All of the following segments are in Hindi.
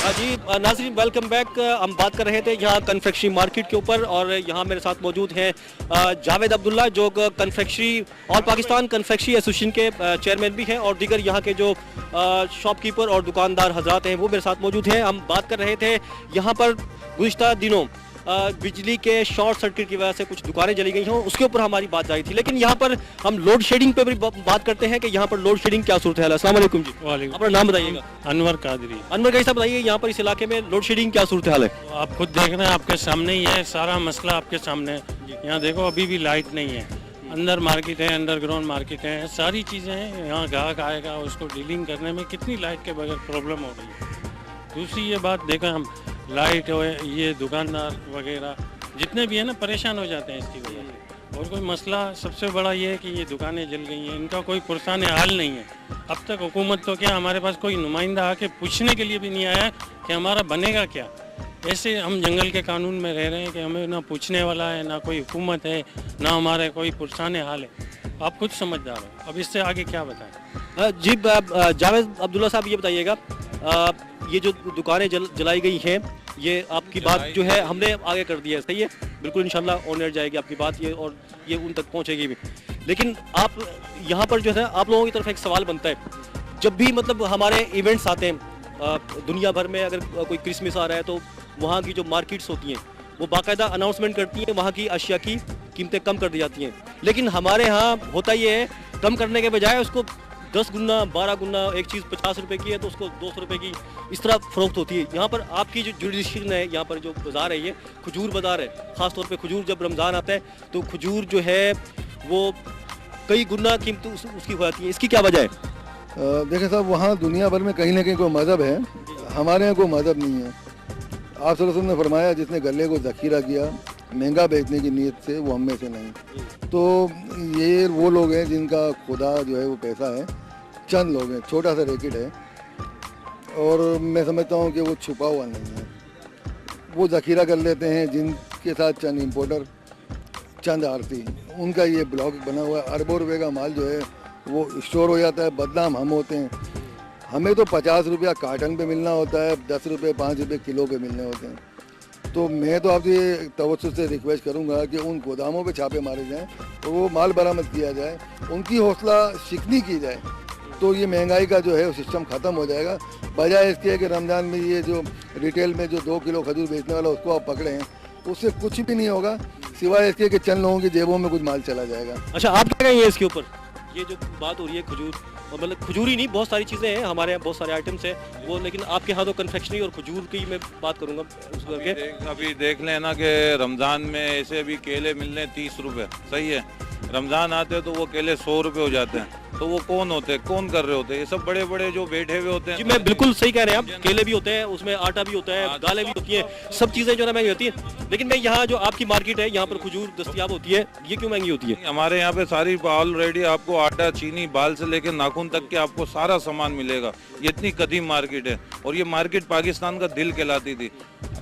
जी नाज़रीन वेलकम बैक। हम बात कर रहे थे यहाँ कन्फेक्शनरी मार्केट के ऊपर और यहाँ मेरे साथ मौजूद हैं जावेद अब्दुल्ला जो confectionery all Pakistan confectionery association के चेयरमैन भी हैं और दीगर यहाँ के जो शॉपकीपर और दुकानदार हजरात हैं वो मेरे साथ मौजूद हैं। हम बात कर रहे थे यहाँ पर गुज़िश्ता दिनों बिजली के शॉर्ट सर्किट की वजह से कुछ दुकानें जली गई हों, उसके ऊपर हमारी बात जारी थी। लेकिन यहाँ पर हम लोड शेडिंग पे भी बात करते हैं कि यहाँ पर लोड शेडिंग क्या सूरत है। अस्सलाम वालेकुम जी। वालेकुम। अपना नाम बताइएगा। अनवर कादरी। अनवर भाई साहब बताइए यहाँ पर इस इलाके में लोड शेडिंग क्या सूरत हाल है। आप खुद देख रहे हैं, आपके सामने ही है, सारा मसला आपके सामने है। यहाँ देखो अभी भी लाइट नहीं है, अंदर मार्केट है, अंडरग्राउंड मार्केट है, सारी चीज़ें हैं। यहाँ ग्राहक आएगा, उसको डीलिंग करने में कितनी लाइट के बगैर प्रॉब्लम हो रही है। दूसरी ये बात देखें हम, लाइट हो ये दुकानदार वगैरह जितने भी हैं ना परेशान हो जाते हैं इसकी वजह से। और कोई मसला सबसे बड़ा ये है कि ये दुकानें जल गई हैं, इनका कोई पुरसाने हाल नहीं है। अब तक हुकूमत तो क्या, हमारे पास कोई नुमाइंदा आके पूछने के लिए भी नहीं आया कि हमारा बनेगा क्या। ऐसे हम जंगल के कानून में रह रहे हैं कि हमें ना पूछने वाला है, ना कोई हुकूमत है, ना हमारे कोई पुरसाने हाल है। आप खुद समझदार हो, अब इससे आगे क्या बताएं। जी जावेद अब्दुल्ला साहब ये बताइएगा, ये जो दुकानें जलाई गई हैं ये आपकी बात जो है हमने आगे कर दी है, सही है, बिल्कुल इंशाल्लाह ऑन एयर जाएगी आपकी बात ये और ये उन तक पहुंचेगी भी। लेकिन आप यहाँ पर जो है आप लोगों की तरफ एक सवाल बनता है, जब भी मतलब हमारे इवेंट्स आते हैं दुनिया भर में, अगर कोई क्रिसमस आ रहा है तो वहाँ की जो मार्केट्स होती हैं वो बाकायदा अनाउंसमेंट करती हैं, वहाँ की अशिया की कीमतें कम कर दी जाती हैं। लेकिन हमारे यहाँ होता ये है, कम करने के बजाय उसको 10 गुना 12 गुना, एक चीज़ 50 रुपए की है तो उसको 200 रुपए की इस तरह फरोख्त होती है। यहाँ पर आपकी जो जुडिशन है, यहाँ पर जो बाज़ार है, ये खजूर बाज़ार है। ख़ास तौर पे खजूर जब रमज़ान आता है तो खजूर जो है वो कई गुना कीमत उसकी हो जाती है। इसकी क्या वजह है? देखें साहब, वहाँ दुनिया भर में कहीं ना कहीं कोई मज़हब है, हमारे यहाँ कोई मज़हब नहीं है। आप सल्लल्लाहु अलैहि वसल्लम ने फरमाया जिसने गले को ज़ख़ीरा किया महंगा बेचने की नीयत से, वो हम में से नहीं। तो ये वो लोग हैं जिनका खुदा जो है वो पैसा है, चंद लोग हैं, छोटा सा रैकेट है और मैं समझता हूँ कि वो छुपा हुआ नहीं है। वो ज़ख़ीरा कर लेते हैं, जिनके साथ चंद इंपोर्टर, चंद आरती, उनका ये ब्लॉक बना हुआ है। अरबों रुपये का माल जो है वो स्टोर हो जाता है, बदनाम हम होते हैं। हमें तो 50 रुपया कार्टन पे मिलना होता है, 10 रुपये 5 रुपये किलो पे मिलने होते हैं। तो मैं तो आपसे तवज्जुह से रिक्वेस्ट करूंगा कि उन गोदामों पे छापे मारे जाएं और वो माल बरामद किया जाए, उनकी हौसला शिकनी की जाए, तो ये महंगाई का जो है वो सिस्टम ख़त्म हो जाएगा। बजाय इसके कि रमज़ान में ये जो रिटेल में जो 2 किलो खजूर बेचने वाला उसको आप पकड़े हैं, उससे कुछ भी नहीं होगा सिवाय इसके कि चंद लोगों की जेबों में कुछ माल चला जाएगा। अच्छा, आप क्या कहेंगे इसके ऊपर? ये जो बात हो रही है खजूर, और मतलब खजूर ही नहीं, बहुत सारी चीज़ें हैं हमारे यहाँ, बहुत सारे आइटम्स हैं वो, लेकिन आपके यहाँ तो कन्फेक्शनरी और खजूर की मैं बात करूँगा उस करके। अभी देख लेना कि रमज़ान में ऐसे भी केले मिलने 30 रुपये, सही है। रमज़ान आते तो वो केले 100 रुपये हो जाते हैं। तो वो कौन होते हैं, कौन कर रहे होते हैं? ये सब बड़े बड़े जो बैठे हुए होते हैं। जी मैं बिल्कुल सही कह रहे हैं आप, केले भी होते हैं, उसमें आटा भी होता है, दालें भी होती हैं, सब चीज़ें जो है महंगी होती हैं। लेकिन मैं यहाँ जो आपकी मार्केट है यहाँ पर खजूर दस्तयाब होती है, ये क्यों महंगी होती है? हमारे यहाँ पे सारी ऑलरेडी आपको आटा, चीनी, बाल से लेकर नाखून तक के आपको सारा सामान मिलेगा। ये इतनी कदीम मार्केट है और ये मार्केट पाकिस्तान का दिल कहलाती थी।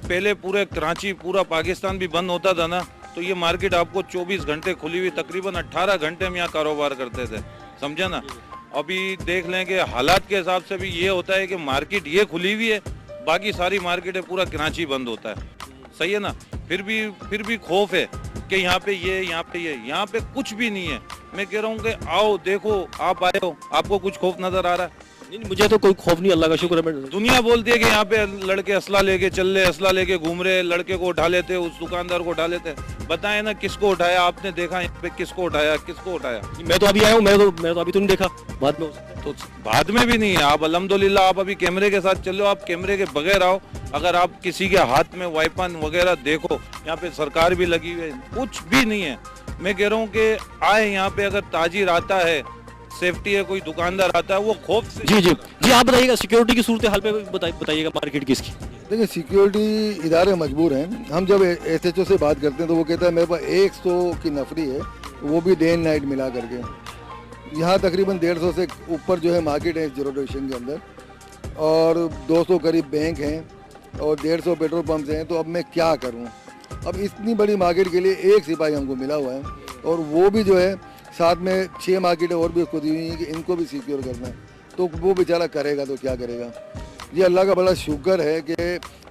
पहले पूरे कराची, पूरा पाकिस्तान भी बंद होता था ना, तो ये मार्केट आपको 24 घंटे खुली हुई, तकरीबन 18 घंटे हम यहाँ कारोबार करते थे, समझा ना। अभी देख लें कि हालात के हिसाब से भी ये होता है कि मार्केट ये खुली हुई है, बाकी सारी मार्केटें पूरा कराची बंद होता है, सही है ना। फिर भी खौफ है कि यहाँ पे ये, यहाँ पे कुछ भी नहीं है। मैं कह रहा हूँ कि आओ देखो, आप आए हो, आपको कुछ खौफ नजर आ रहा है? नहीं, मुझे तो कोई खौफ नहीं, अल्लाह का शुक्र है। दुनिया बोलती है कि यहाँ पे लड़के असला लेके चल रहे, असला लेके घूम रहे, लड़के को उठा लेते, उस दुकानदार को उठा लेते। बताएं ना किसको उठाया आपने, देखा यहाँ पे किसको उठाया, किसको उठाया? मैं तो अभी आया हूँ, मैं तो अभी तो नहीं देखा, बाद में तो बाद में भी नहीं है। आप अल्हम्दुलिल्लाह आप अभी कैमरे के साथ चलो, आप कैमरे के बगैर आओ। अगर आप किसी के हाथ में वाइपन वगैरह देखो, यहाँ पे सरकार भी लगी हुई है, कुछ भी नहीं है। मैं कह रहा हूँ कि आए यहाँ पे, अगर ताजिर आता है, सेफ्टी है, कोई दुकानदार आता है, वो खौफ से। जी आप बताइएगा सिक्योरिटी की सूरत हाल पे बताइएगा मार्केट की इसकी। देखिए, सिक्योरिटी इदारे मजबूर हैं। हम जब SHO से बात करते हैं तो वो कहता है मेरे पास 100 की नफरी है, वो भी डे एंड नाइट मिला करके। यहाँ तकरीबन 150 से ऊपर जो है मार्केट है जीरो डिवीजन के अंदर, और 200 करीब बैंक हैं और 150 पेट्रोल पंप्स हैं। तो अब मैं क्या करूँ? अब इतनी बड़ी मार्केट के लिए एक सिपाही हमको मिला हुआ है, और वो भी जो है साथ में 6 मार्केटें और भी उसको दी हुई हैं कि इनको भी सिक्योर करना है। तो वो बेचारा करेगा तो क्या करेगा? ये अल्लाह का बड़ा शुक्र है कि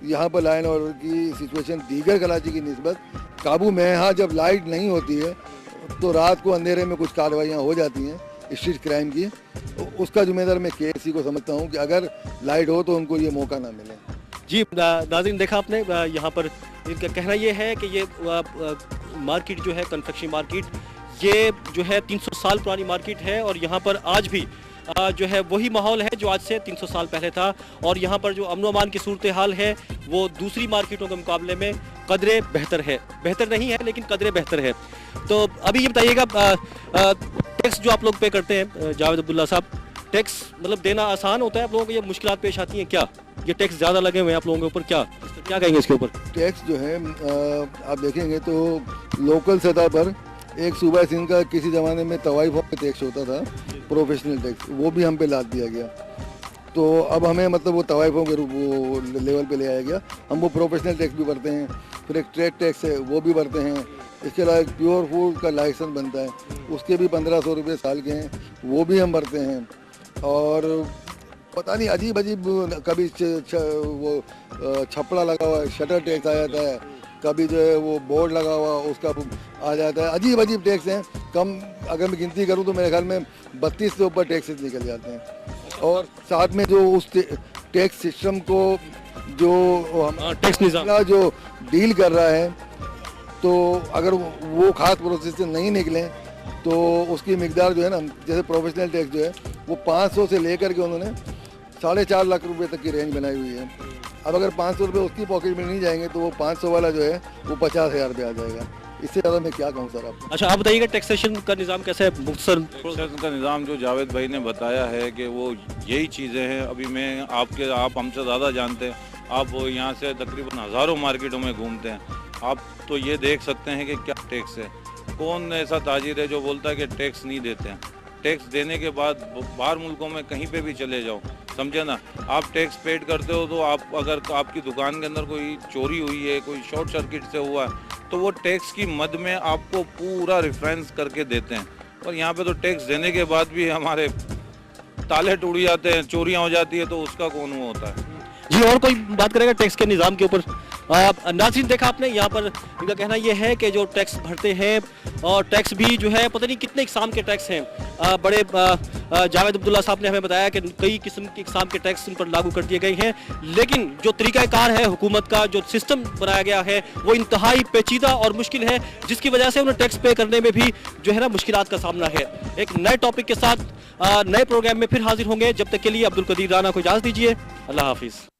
यहाँ पर लाइन ऑर्डर की सिचुएशन दीगर कराची की निस्बत काबू में है। हाँ, जब लाइट नहीं होती है तो रात को अंधेरे में कुछ कार्रवाइयाँ हो जाती हैं स्ट्रीट क्राइम की, तो उसका जिम्मेदार मैं केएससी को समझता हूँ कि अगर लाइट हो तो उनको ये मौका ना मिले। जी नाज़रीन, देखा आपने यहाँ पर इनका कहना ये है कि ये मार्केट जो है कन्फेक्शनरी मार्केट, ये जो है 300 साल पुरानी मार्केट है और यहाँ पर आज भी जो है वही माहौल है जो आज से 300 साल पहले था। और यहाँ पर जो अमन अमान की सूरत हाल है वो दूसरी मार्केटों के मुकाबले में कदरे बेहतर है, बेहतर नहीं है लेकिन कदरे बेहतर है। तो अभी ये बताइएगा, टैक्स जो आप लोग पे करते हैं जावेद अब्दुल्ला साहब, टैक्स मतलब देना आसान होता है आप लोगों को, ये मुश्किलात पेश आती हैं क्या? ये टैक्स ज़्यादा लगे हुए हैं आप लोगों के ऊपर, क्या कहेंगे इसके ऊपर? टैक्स जो है आप देखेंगे तो लोकल सतह पर एक सूबा सिंध का किसी ज़माने में तवाइफों पे टैक्स होता था, प्रोफेशनल टैक्स, वो भी हम पे लाद दिया गया। तो अब हमें मतलब वो तवाइफों के वो लेवल पे ले आया गया। हम वो प्रोफेशनल टैक्स भी भरते हैं, फिर एक ट्रेड टैक्स है वो भी भरते हैं। इसके अलावा एक प्योर फूड का लाइसेंस बनता है, उसके भी 1500 रुपये साल के हैं, वो भी हम भरते हैं। और पता नहीं अजीब अजीब, कभी वो छपड़ा लगा हुआ है, शटर टैक्स आ जाता है, कभी जो है वो बोर्ड लगा हुआ उसका आ जाता है। अजीब अजीब टैक्स हैं, कम अगर मैं गिनती करूं तो मेरे ख्याल में 32 से ऊपर टैक्सेस निकल जाते हैं। और साथ में जो उस टैक्स सिस्टम को जो टैक्स निज़ाम जो डील कर रहा है, तो अगर वो खास प्रोसेस से नहीं निकले तो उसकी मिकदार जो है ना, जैसे प्रोफेशनल टैक्स जो है वो 500 से लेकर के उन्होंने 4.5 लाख रुपए तक की रेंज बनाई हुई है। अब अगर 500 रुपये उसकी पॉकेट में नहीं जाएंगे तो वो 500 वाला जो है वो 50,000 रुपये आ जाएगा। इससे ज़्यादा मैं क्या कहूँ सर आपको। अच्छा, आप बताइएगा टैक्सेशन का निज़ाम कैसा है? टैक्सेशन का निज़ाम जो जावेद भाई ने बताया है कि वो यही चीज़ें हैं। अभी मैं आप हमसे ज़्यादा जानते हैं, आप यहाँ से तकरीबन हज़ारों मार्केटों में घूमते हैं, आप तो ये देख सकते हैं कि क्या टैक्स है। कौन ऐसा ताजिर है जो बोलता है कि टैक्स नहीं देते हैं? टैक्स देने के बाद बाहर मुल्कों में कहीं पे भी चले जाओ, समझे ना, आप टैक्स पेड करते हो तो आप अगर आपकी दुकान के अंदर कोई चोरी हुई है, कोई शॉर्ट सर्किट से हुआ है, तो वो टैक्स की मद में आपको पूरा रेफरेंस करके देते हैं। और यहाँ पे तो टैक्स देने के बाद भी हमारे ताले टूट जाते हैं, चोरियाँ हो जाती है, तो उसका कौन वो होता है? जी, और कोई बात करेगा टैक्स के निज़ाम के ऊपर? नाज़रीन, देखा आपने यहाँ पर इनका कहना ये है कि जो टैक्स भरते हैं, और टैक्स भी जो है पता नहीं कितने इकसाम के टैक्स हैं। बड़े जावेद अब्दुल्ला साहब ने हमें बताया कि कई किस्म के इकसाम के टैक्स उन पर लागू कर दिए गए हैं, लेकिन जो तरीक़ाकार है हुकूमत का, जो सिस्टम बनाया गया है वो इंतहाई पेचीदा और मुश्किल है, जिसकी वजह से उन्हें टैक्स पे करने में भी जो है ना मुश्किलात का सामना है। एक नए टॉपिक के साथ नए प्रोग्राम में फिर हाजिर होंगे। जब तक के लिए अब्दुल कदीर राना को इजाज़त दीजिए। अल्लाह हाफिज़।